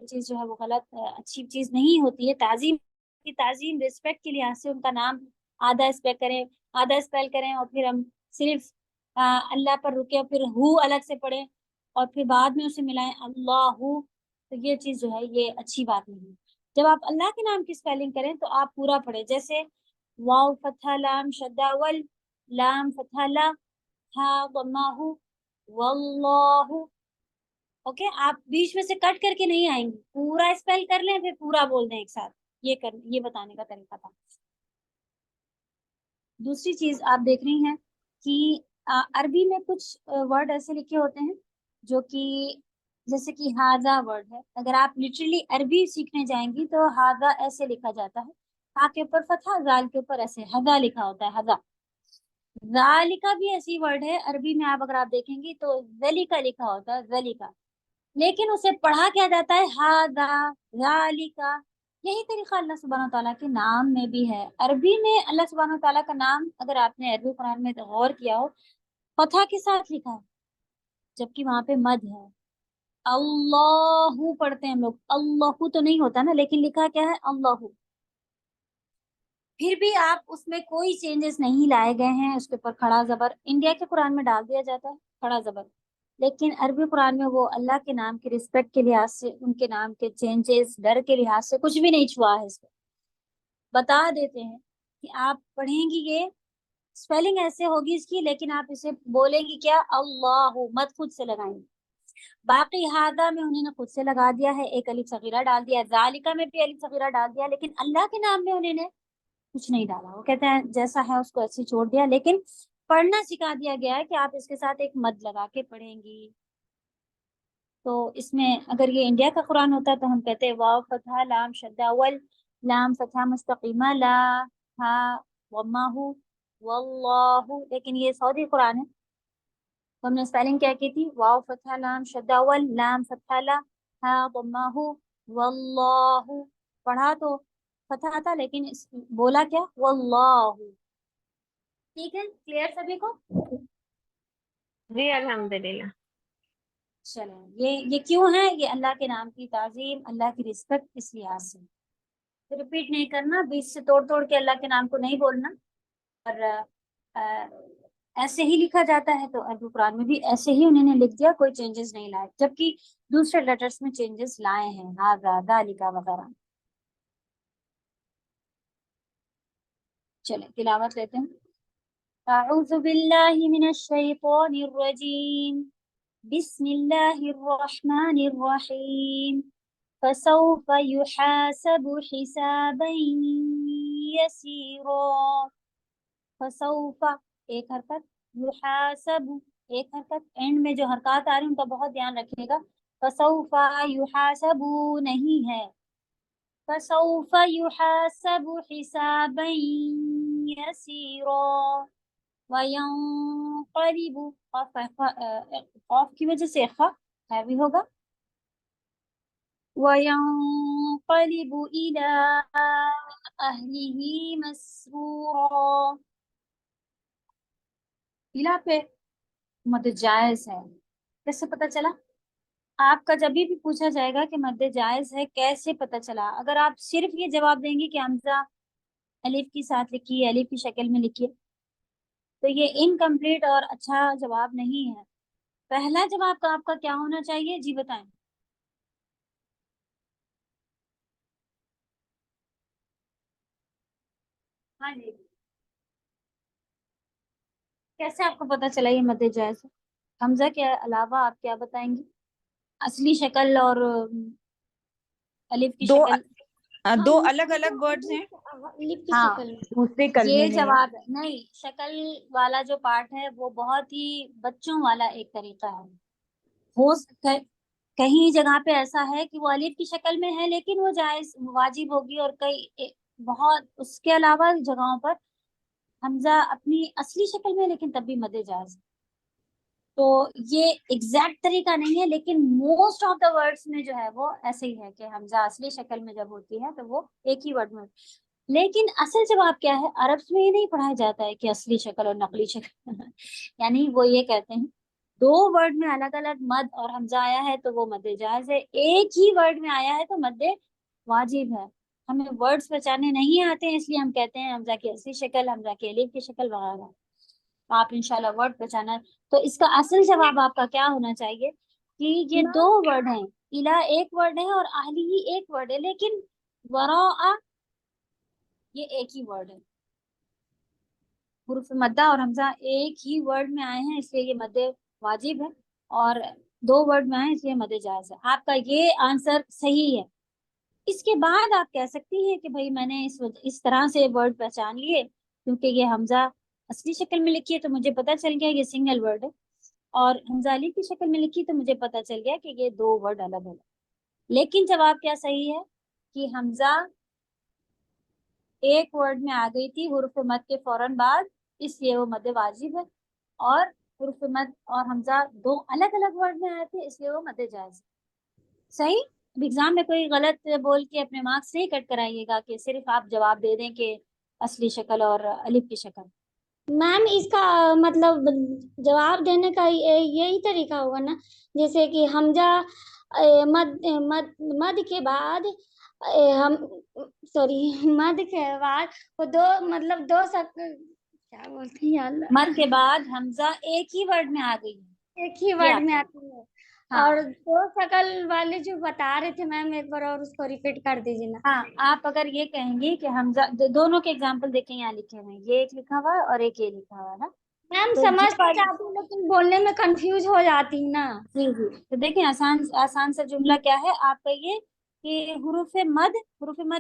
चीज जो है वो गलत अच्छी चीज नहीं होती है। ताजीम की ताजीम रिस्पेक्ट के लिहाज से उनका नाम आधा स्पेल करें, आधा स्पेल करें और फिर हम सिर्फ अल्लाह पर रुके और फिर हु अलग से पढ़े और फिर बाद में उसे मिलाएं अल्लाहु, तो ये चीज जो है ये अच्छी बात नहीं है। जब आप अल्लाह के नाम की स्पेलिंग करें तो आप पूरा पढ़े, जैसे वाव फतहा लाम शद्दा वल, लाम फतहा ला, हा दम्मा हु, वल्लाहु। ओके आप बीच में से कट करके नहीं आएंगे, पूरा स्पेल कर लें फिर पूरा बोल दें एक साथ। ये बताने का तरीका था। दूसरी चीज आप देख रही हैं कि अरबी में कुछ वर्ड ऐसे लिखे होते हैं जो कि जैसे कि हाजा वर्ड है, अगर आप लिटरली अरबी सीखने जाएंगी तो हाजा ऐसे लिखा जाता है, हा के ऊपर फतहा, जाल के ऊपर ऐसे हजा लिखा होता है, हजा। जालिका भी ऐसी वर्ड है अरबी में, आप अगर आप देखेंगी तो जलिका लिखा होता है, जलिका, लेकिन उसे पढ़ा क्या जाता है हादा जालिका। यही तरीका अल्लाह सुब्हानहू तआला के नाम में भी है। अरबी में अल्लाह सुब्हानहू तआला का नाम अगर आपने अरबी कुरान में गौर किया हो, फतहा के साथ लिखा है जबकि वहां पे मद है। अल्लाहू पढ़ते हैं हम लोग, अल्लाहू तो नहीं होता ना, लेकिन लिखा क्या है अल्लाहू। फिर भी आप उसमें कोई चेंजेस नहीं लाए गए हैं, उसके ऊपर खड़ा जबर इंडिया के कुरान में डाल दिया जाता है, खड़ा जबर لیکن عربی قرآن میں وہ اللہ کے نام کے رسپیکٹ کے لحاظ سے، ان کے نام کے چینجز، ڈر کے لحاظ سے کچھ بھی نہیں چھوا ہے اس کو. بتا دیتے ہیں کہ آپ پڑھیں گی یہ اسپیلنگ ایسے ہوگی اس کی، لیکن آپ اسے بولیں گی کیا؟ اللہ، مت خود سے لگائیں گی. باقی ہادہ میں انہوں نے خود سے لگا دیا ہے، ایک الف صغیرہ ڈال دیا، ذالکہ میں بھی الف صغیرہ ڈال دیا، لیکن اللہ کے نام میں انہوں نے کچھ نہیں ڈالا. وہ کہتے ہیں جیسا ہے اس کو ایسے چھوڑ دیا، لیکن پڑھنا سکھا دیا گیا ہے کہ آپ اس کے ساتھ ایک مد لگا کے پڑھیں گی. تو اس میں اگر یہ انڈیا کا قرآن ہوتا تو ہم کہتے ہیں واو فتحہ لام شدہ اول، لام فتحہ مستقیمہ، لا ہا وماہ واللہ. لیکن یہ سعودی قرآن ہے تو ہم نے اسپیلنگ کیا کی تھی؟ واو فتحہ لام شدہ اول، لام فتحہ لا، ہا وماہ واللہ. پڑھا تو فتحہ تھا لیکن بولا کیا؟ واللہ. ٹھیک ہے، کلیئر سبھی کو؟ جی الحمدللہ. چلیں، یہ کیوں ہے؟ یہ اللہ کے نام کی تعظیم، اللہ کی رسپیکٹ اس لحاظ سے. ریپیٹ نہیں کرنا، بیچ سے توڑ کے اللہ کے نام کو نہیں بولنا. اور ایسے ہی لکھا جاتا ہے تو عربی قرآن میں بھی ایسے ہی انہوں نے لکھ دیا، کوئی چینجز نہیں لائے، جبکہ دوسرے لیٹرز میں چینجز لائے ہیں، ہاذا ذالکا وغیرہ. چلیں تلاوت لیتے ہیں. اعوذ باللہ من الشیطان الرجیم، بسم اللہ الرحمن الرحیم. فسوف يحاسب حسابا يسيرا. فسوف ایک حرکت، يحاسب ایک حرکت، اینڈ میں جو حرکات آ رہی ہیں ان کا بہت دھیان رکھیے گا. فسوف يحاسب نہیں ہے، فسوف يحاسب حسابا يسيرا. وَيَنْقَلِبُ، قاف کی وجہ سے خا بھی ہوگا. وَيَنْقَلِبُ إِلَىٰ أَهْلِهِ مَسْرُورًا. إِلَىٰ پہ مد جائز ہے، کیسے پتہ چلا؟ آپ کا جب بھی پوچھا جائے گا کہ مد جائز ہے کیسے پتہ چلا، اگر آپ صرف یہ جواب دیں گے کہ حمزہ الف کے ساتھ لکھیے، الف کی شکل میں لکھیے، تو یہ انکمپلیٹ اور اچھا جواب نہیں ہے. پہلا جواب آپ کا کیا ہونا چاہیے؟ جی بتائیں. ہاں جی، کیسے آپ کو پتا چلا یہ مد جائز ہے؟ حمزہ کے علاوہ آپ کیا بتائیں گی؟ اصلی شکل اور الف کی شکل. دو الگ الگ ورڈز ہیں. الف کی ہاں، شکل میں. دوسرے کلمے یہ میں جواب نہیں، شکل والا جو پارٹ ہے وہ بہت ہی بچوں والا ایک طریقہ ہے. ہو کہیں جگہ پہ ایسا ہے کہ وہ الف کی شکل میں ہے لیکن وہ جائز واجب ہوگی، اور کئی بہت اس کے علاوہ جگہوں پر حمزہ اپنی اصلی شکل میں لیکن تب بھی مد جائز. تو یہ ایگزیکٹ طریقہ نہیں ہے، لیکن موسٹ آف دا ورڈس میں جو ہے وہ ایسے ہی ہے کہ حمزہ اصلی شکل میں جب ہوتی ہے تو وہ ایک ہی ورڈ میں. لیکن اصل جواب کیا ہے؟ عربس میں یہ نہیں پڑھایا جاتا ہے کہ اصلی شکل اور نقلی شکل یعنی وہ یہ کہتے ہیں دو ورڈ میں الگ الگ مد اور حمزہ آیا ہے تو وہ مد جائز ہے، ایک ہی ورڈ میں آیا ہے تو مد واجب ہے. ہمیں ورڈز بچانے نہیں آتے ہیں اس لیے ہم کہتے ہیں حمزہ کی اصلی شکل، حمزہ کی الف کی شکل وغیرہ. آپ انشاءاللہ ورڈ بچانا. تو اس کا اصل جواب آپ کا کیا ہونا چاہیے کہ یہ دو ورڈ ہیں، الہ ایک ورڈ ہے اور اہلی ہی ایک ورڈ ہے، لیکن وراء یہ ایک ہی ورڈ ہے. حروف مدہ اور حمزہ ایک ہی ورڈ میں آئے ہیں اس لیے یہ مد واجب ہے، اور دو ورڈ میں آئے اس لیے مد جائز ہے. آپ کا یہ آنسر صحیح ہے. اس کے بعد آپ کہہ سکتی ہیں کہ بھائی میں نے اس طرح سے ورڈ پہچان لیے کیونکہ یہ حمزہ اصلی شکل میں لکھی ہے تو مجھے پتا چل گیا یہ سنگل ورڈ ہے، اور حمزہ الف کی شکل میں لکھی تو مجھے پتا چل گیا کہ یہ دو ورڈ الگ الگ. لیکن جواب کیا صحیح ہے کہ حمزہ ایک ورڈ میں آ گئی تھی حروف مد کے فوراً بعد، اس لیے وہ مد واجب ہے، اور حروف مد اور حمزہ دو الگ الگ ورڈ میں آئے تھے اس لیے وہ مد جائز. صحیح. اب ایگزام میں کوئی غلط بول کے اپنے مارکس نہیں کٹ کرائیے گا کہ صرف آپ جواب دے دیں کہ اصلی شکل اور الف کی شکل. میم اس کا مطلب جواب دینے کا یہی طریقہ ہوگا نا، جیسے کہ حمزہ مد کے بعد ہم مد کے بعد وہ دو مطلب دو کیا بولتے ہیں مد کے بعد حمزہ ایک ہی ورڈ میں آ گئی एक ही ये वर्ड आप में कहेंगे। आती है। हाँ और दो शकल वाले जो बता रहे थे मैम, एक बार और उसको रिपीट कर दीजिए ना। हाँ, आप अगर ये कहेंगे कि हमजा, दोनों के एग्जाम्पल देखें, यहाँ लिखे हुए हैं, ये एक लिखा हुआ है और एक ये लिखा हुआ है ना। मैम तो समझ ये तो वाली, जाती हूँ लेकिन बोलने में कंफ्यूज हो जाती हूँ ना। जी जी, तो देखिए आसान आसान सा जुमला क्या है आपका ये, कि हुरूफ मद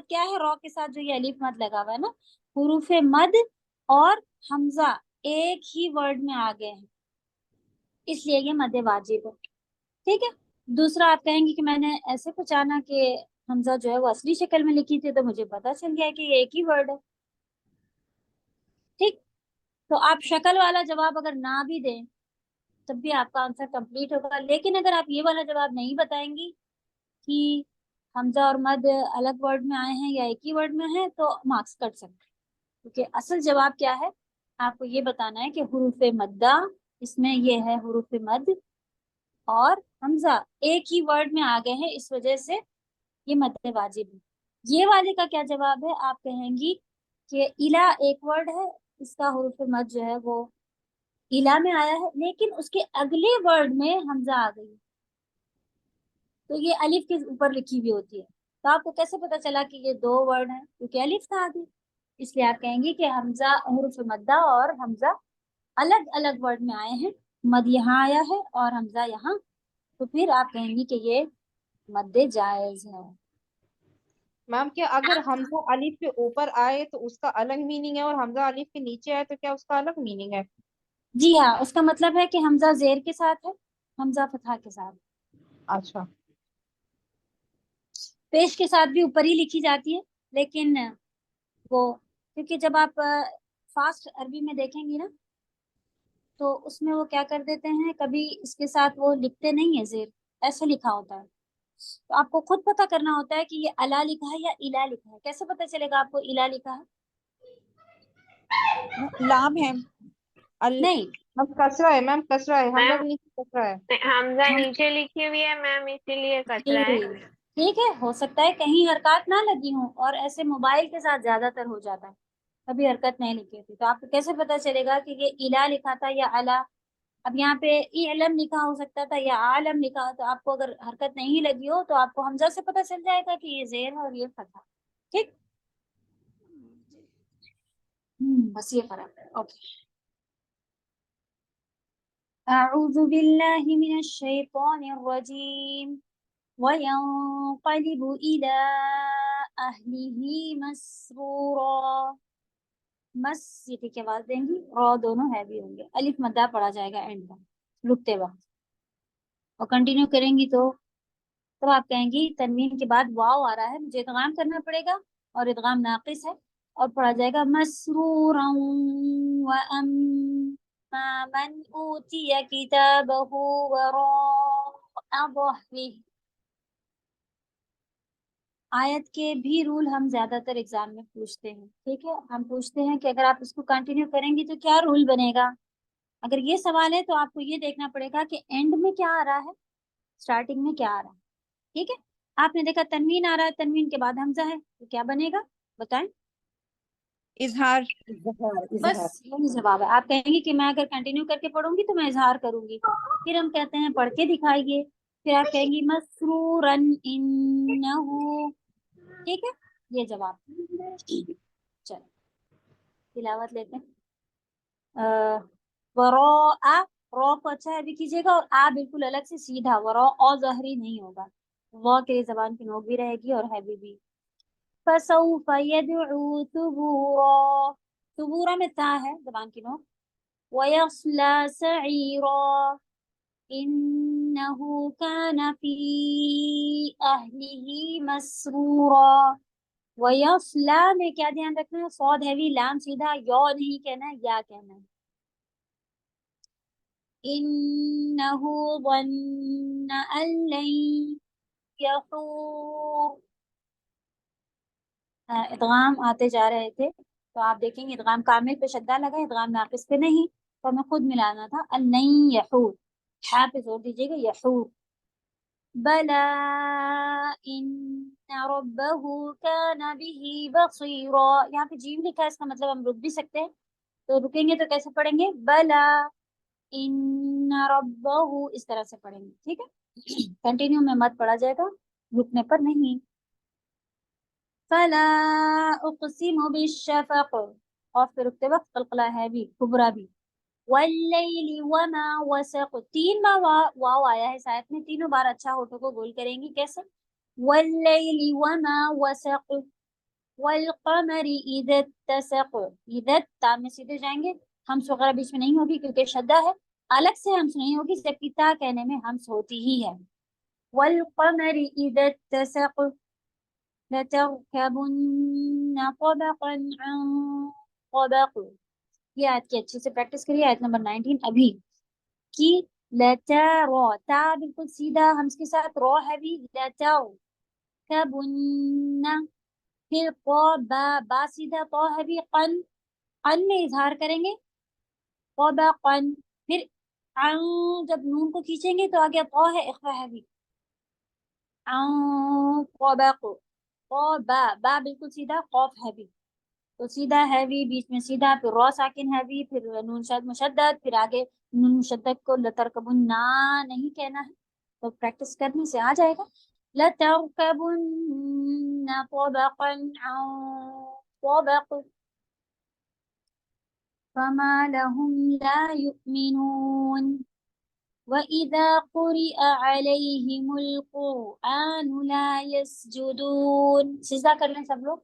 क्या है, रॉ के साथ जो ये अलीफ मद लगा हुआ है ना, हुरूफ मद और हमजा एक ही वर्ड में आ गए हैं, इसलिए ये मद वाजिब है। ठीक है। दूसरा आप कहेंगे कि मैंने ऐसे पहचाना कि हमजा जो है वो असली शक्ल में लिखी थी, तो मुझे पता चल गया कि ये एक ही वर्ड है। ठीक। तो आप शक्ल वाला जवाब अगर ना भी दें तब भी आपका आंसर कंप्लीट होगा, लेकिन अगर आप ये वाला जवाब नहीं बताएंगी कि हमजा और मद अलग वर्ड में आए हैं या एक ही वर्ड में है, तो मार्क्स कट सकते हैं। क्योंकि असल जवाब क्या है, आपको ये बताना है कि हुरूफ मद्दा, इसमें ये है हुरूफ मद और हमजा एक ही वर्ड में आ गए हैं, इस वजह से ये मद वाजिब है। ये वाले का क्या जवाब है, आप कहेंगी कि इला एक वर्ड है, इसका हुरूफ मद जो है वो इला में आया है, लेकिन उसके अगले वर्ड में हमजा आ गई, तो ये अलिफ के ऊपर लिखी हुई होती है। तो आपको कैसे पता चला कि ये दो वर्ड हैं, क्योंकि अलिफ था आगे। इसलिए आप कहेंगे कि हमजा, हुरूफ मद्दा और हमजा अलग अलग वर्ड में आए हैं, मद यहाँ आया है और हमजा यहाँ, तो फिर आप कहेंगी कि ये मद्दे जायज है। मैम क्या अगर हमजा अलिफ के ऊपर आए तो उसका अलग मीनिंग है, और हमजा अलिफ के नीचे आए तो क्या उसका अलग मीनिंग है? जी हाँ, उसका मतलब है कि हमजा जेर के साथ है, हमजा फतहा के साथ। अच्छा। पेश के साथ भी ऊपर ही लिखी जाती है, लेकिन वो, क्योंकि जब आप फास्ट अरबी में देखेंगी ना, तो उसमें वो क्या कर देते हैं, कभी इसके साथ वो लिखते नहीं है जेर, ऐसे लिखा होता है। तो आपको खुद पता करना होता है कि ये अला लिखा है या इला लिखा है। कैसे पता चलेगा आपको इला लिखा है? लाम है। अल नहीं, मैम कसरा है, मैम कसरा है, हमजा मैम के नीचे कसरा है। हमजा हम, नीचे लिखी हुई है मैम, इसीलिए कचरा है। जी, ठीक है, हो सकता है कहीं हरकत ना लगी हो, और ऐसे मोबाइल के साथ ज्यादातर हो जाता है, कभी हरकत नहीं लिखी थी, तो आपको कैसे पता चलेगा कि ये इला लिखा था या अला? अब यहाँ पे इलम लिखा हो सकता था या आलम लिखा हो, तो आपको अगर हरकत नहीं लगी हो तो आपको हमजा से पता चल जाएगा कि ये जेर है और ये फतहा। ठीक। बस ये फर्क है। ओके। أعوذ بالله من الشيطان الرجيم وينقلب إلى أهله مسرورا। मस सीटी की आवाज देंगी, और दोनों हैवी होंगे, अलिफ मद्दा पढ़ा जाएगा एंड में रुकते वक्त, और कंटिन्यू करेंगी तो तब आप कहेंगी तनवीन के बाद वाव आ रहा है, मुझे इदगाम करना पड़ेगा, और इदगाम नाकिस है, और पढ़ा जाएगा मसरूरन व अम्मा मन ऊतिया किताबहु वराअ ज़हरिह। आयत के भी रूल हम ज्यादातर एग्जाम में पूछते हैं। ठीक है, हम पूछते हैं कि अगर आप इसको कंटिन्यू करेंगी तो क्या रूल बनेगा। अगर ये सवाल है तो आपको ये देखना पड़ेगा कि एंड में क्या आ रहा है, स्टार्टिंग में क्या आ रहा है। ठीक है, आपने देखा तनवीन आ रहा है, तनवीन के बाद हमजा है, तो क्या बनेगा बताएं? इजहार। इजहार इजहार। बस यही जवाब है। आप कहेंगे कि मैं अगर कंटिन्यू करके पढ़ूंगी तो मैं इजहार करूंगी, फिर हम कहते हैं पढ़ के दिखाइए, फिर आप कहेंगी मसरूरन इन्नहु। ठीक है, ये जवाब। चलो तिलावत लेते हैं। वरा, रॉ को अच्छा है कीजिएगा, और आ बिल्कुल अलग से सीधा, वरा और जहरी नहीं होगा, वॉ के लिए जबान की नोक भी रहेगी और हैवी भी। फसौफ यदउ सुबूरा, सुबूरा में ता है जबान की नोक। वयस्ला सईरा इन्नहु कान फी अहलिही मसरूरा। वयस्ला में क्या ध्यान रखना है, सौद हैवी, लाम सीधा, यौ नहीं कहना है, या कहना है। इन्नहु ظن अन लन यहूर। इदगाम आते जा रहे थे, तो आप देखेंगे इदगाम कामिल पे शद्दा लगा, इदगाम नाकिस पे नहीं, तो हमें खुद मिलाना था, अन लन यहूर, हा पे जोर दीजिएगा, यहूर। बला इन्न रब्बहु कान बिही बसीरा। यहाँ पे जीम लिखा है, इसका मतलब हम रुक भी सकते हैं, तो रुकेंगे तो कैसे पढ़ेंगे, बला इन्न रब्बहु, इस तरह से पढ़ेंगे, ठीक है। कंटिन्यू में मत पढ़ा जाएगा, रुकने पर नहीं। फला उक़सिमु बिश्शफ़क़, और फिर रुकते वक्त कलकला है भी, कुबरा भी। वल्लैलि वमा वसक़, 3 बार वाव आया है शायद में, तीनों बार अच्छा होठों को गोल करेंगे, कैसे? वल्लैलि वमा वसक़, वल्क़मरि इज़ा इत्तसक़, इज़ा ता में सीधे जाएंगे, हम्स वगैरह बीच में नहीं होगी क्योंकि शद्दा है, अलग से हम्स नहीं होगी, जबकि ता कहने में हम्स होती ही है। वल्क़मरि इज़ा इत्तसक़ लतरकबुन्न तबक़न अन तबक़। ये आयत की अच्छे से प्रैक्टिस करिए, आयत नंबर 19 अभी की। लतरो, ता बिल्कुल सीधा हम्स के साथ, रो है भी, लतरकबुन्न, फिर क़ बा सीधा, तो है भी, कन में इजहार करेंगे, तबक़न, फिर अन, जब नून को खींचेंगे तो आगे तो है, इख्फा है भी, अन तबक़, तो बा बिल्कुल सीधा, कौफ है भी, तो सीधा हैवी, बीच में सीधा, फिर रॉ साकिन हैवी, फिर नून शद मुशद्दद, फिर आगे नून मुशद्दद को लतरकबुन्ना नहीं कहना है, तो प्रैक्टिस करने से आ जाएगा। लतरकबुन्ना तबक़न अन तबक़ फमा लहुम ला युमिनून वइज़ा क़ुरिअ अलैहिमुल क़ुरआनु ला यस्जुदून। सिजदा कर लें सब लोग।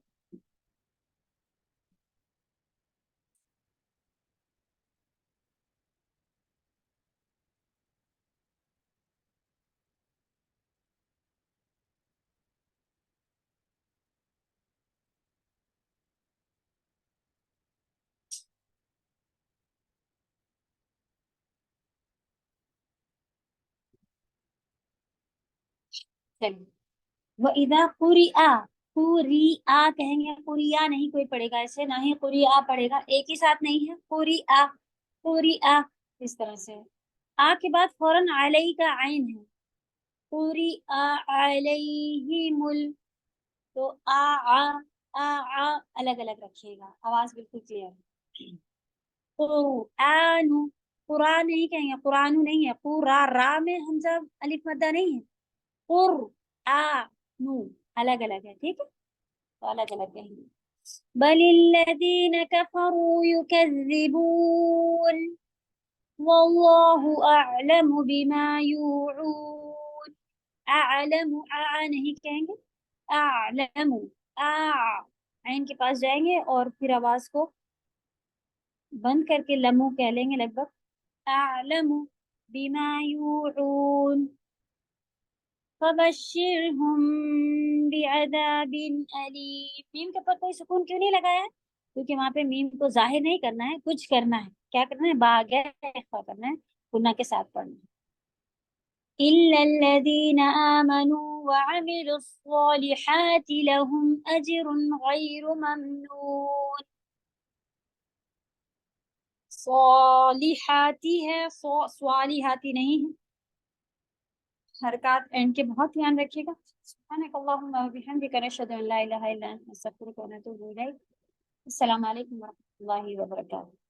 चलिए, वइज़ा कुरिआ, कुरिआ कहेंगे, कुरिया नहीं कोई पढ़ेगा ऐसे, ना ही कुरिआ पढ़ेगा, एक ही साथ नहीं है, कुरिआ कुरिआ, इस तरह से। आ के बाद फौरन अलई का आइन है, कुरिआ अलैहिमुल, तो आ अलग अलग रखिएगा, आवाज बिल्कुल क्लियर है। कुरानु, कुरान नहीं कहेंगे, कुरानु नहीं है, कुरा रा में हमजा अलिफ मद्दा नहीं है, कुर आ नू अलग अलग है, ठीक है, तो अलग अलग कहेंगे। बलिल्लज़ीन कफ़रू युकज़्ज़िबून वल्लाहु अअलमु बिमा यूऊन। अअलमु, आ नहीं कहेंगे, अअलमु, आ आइन के पास जाएंगे और फिर आवाज को बंद करके लमू कह लेंगे लगभग। अअलमु बिमा यूऊन फबश्शिरहुम बिअज़ाबिन अलीम। मीम के ऊपर कोई सुकून क्यों नहीं लगाया है? क्योंकि वहां पे मीम को जाहिर नहीं करना है, कुछ करना है, क्या करना है, बागैर करना है, गुना के साथ पढ़ना है। इल्लल्लज़ीना आमनू वअमिलुस्सॉलिहाति लहुम अज्रुन गैरु ममनून। सॉलिहाती है, स्वालिहाती नहीं है, हरकत एंड के बहुत ध्यान रखिएगा। सुब्हानकल्लाहुम्मा व बिहम्दिका नशहदु अन ला इलाहा इल्ला अंता नस्तगफिरुका व नतूबु इलैक। अस्सलामु अलैकुम व रहमतुल्लाहि व बरकातुहू।